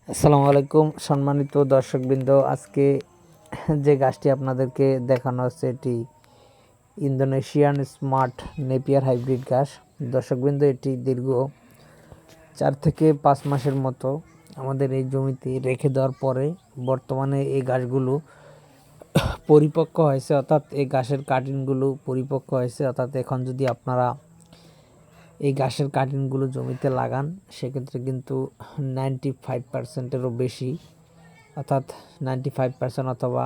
আসসালামু আলাইকুম সম্মানিত দর্শকবৃন্দ, আজকে যে গাছটি আপনাদেরকে দেখানো হচ্ছে এটি ইন্দোনেশিয়ান স্মার্ট নেপিয়ার হাইব্রিড গাছ। দর্শকবৃন্দ, এটি দীর্ঘ 4 থেকে 5 মাসের মতো আমাদের এই জমিতে রেখে দেওয়ার পরে বর্তমানে এই গাছগুলো পরিপক্ক হয়েছে, অর্থাৎ এই গাছের কাটিংগুলো পরিপক্ক হয়েছে। অর্থাৎ এখন যদি আপনারা এই গাছের কাটিংগুলো জমিতে লাগান সেক্ষেত্রে কিন্তু 95%-এরও বেশি, অর্থাৎ 95% অথবা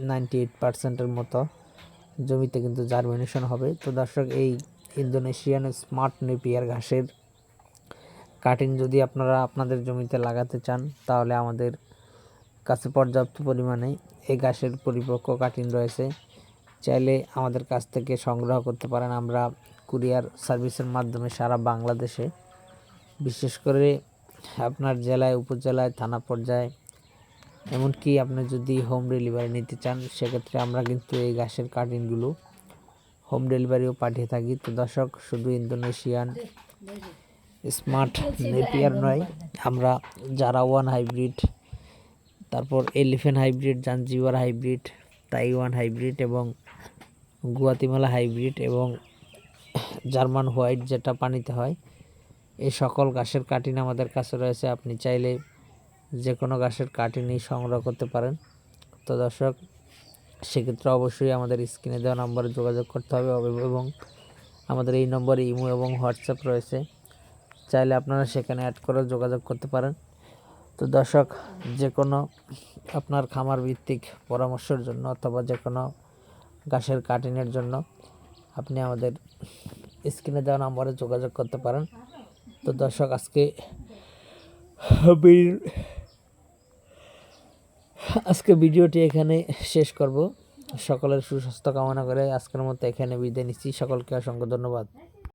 98%-এর মতো জমিতে কিন্তু জার্মিনেশন হবে। তো দর্শক, এই ইন্দোনেশিয়ান স্মার্ট নেপিয়ার ঘাসের কাটিং যদি আপনারা আপনাদের জমিতে লাগাতে চান তাহলে আমাদের কাছে পর্যাপ্ত পরিমাণে এই ঘাসের পরিপক্ক কাটিং রয়েছে। চাইলে আমাদের কাছ থেকে সংগ্রহ করতে পারেন। আমরা কুরিয়ার সার্ভিসের মাধ্যমে সারা বাংলাদেশে, বিশেষ করে আপনার জেলায়, উপজেলায়, থানা পর্যায়ে, এমনকি আপনি যদি হোম ডেলিভারি নিতে চান সেক্ষেত্রে আমরা কিন্তু এই ঘাসের কাটিংগুলো হোম ডেলিভারিও পাঠিয়ে থাকি। তো দর্শক, শুধু ইন্দোনেশিয়ান স্মার্ট নেপিয়ার নয়, আমরা জারাওয়ান হাইব্রিড, তারপর elephant hybrid, Zanzibar hybrid, Taiwan hybrid এবং গুয়াতিমালা হাইব্রিড এবং জার্মান হোয়াইট যেটা পানিতে হয়, এই সকল ঘাসের কাটিং আমাদের কাছে রয়েছে। আপনি চাইলে যে কোনো ঘাসের কাটিংই সংগ্রহ করতে পারেন। তো দর্শক, সেক্ষেত্রে অবশ্যই আমাদের স্ক্রিনে দেওয়া নম্বরে যোগাযোগ করতে হবে এবং আমাদের এই নম্বরে ইমো এবং হোয়াটসঅ্যাপ রয়েছে, চাইলে আপনারা সেখানে অ্যাড করে যোগাযোগ করতে পারেন। তো দর্শক, যে কোনো আপনার খামার ভিত্তিক পরামর্শের জন্য অথবা যে কোনো ঘাসের কাটিংয়ের জন্য আপনি আমাদের স্ক্রিনে দেওয়া নম্বরে যোগাযোগ করতে পারেন। তো দর্শক, আজকে ভিডিওটি এখানে শেষ করব। সকলের সুস্বাস্থ্য কামনা করে আজকের মতো এখানে বিদায় নিচ্ছি। সকলকে অসংখ্য ধন্যবাদ।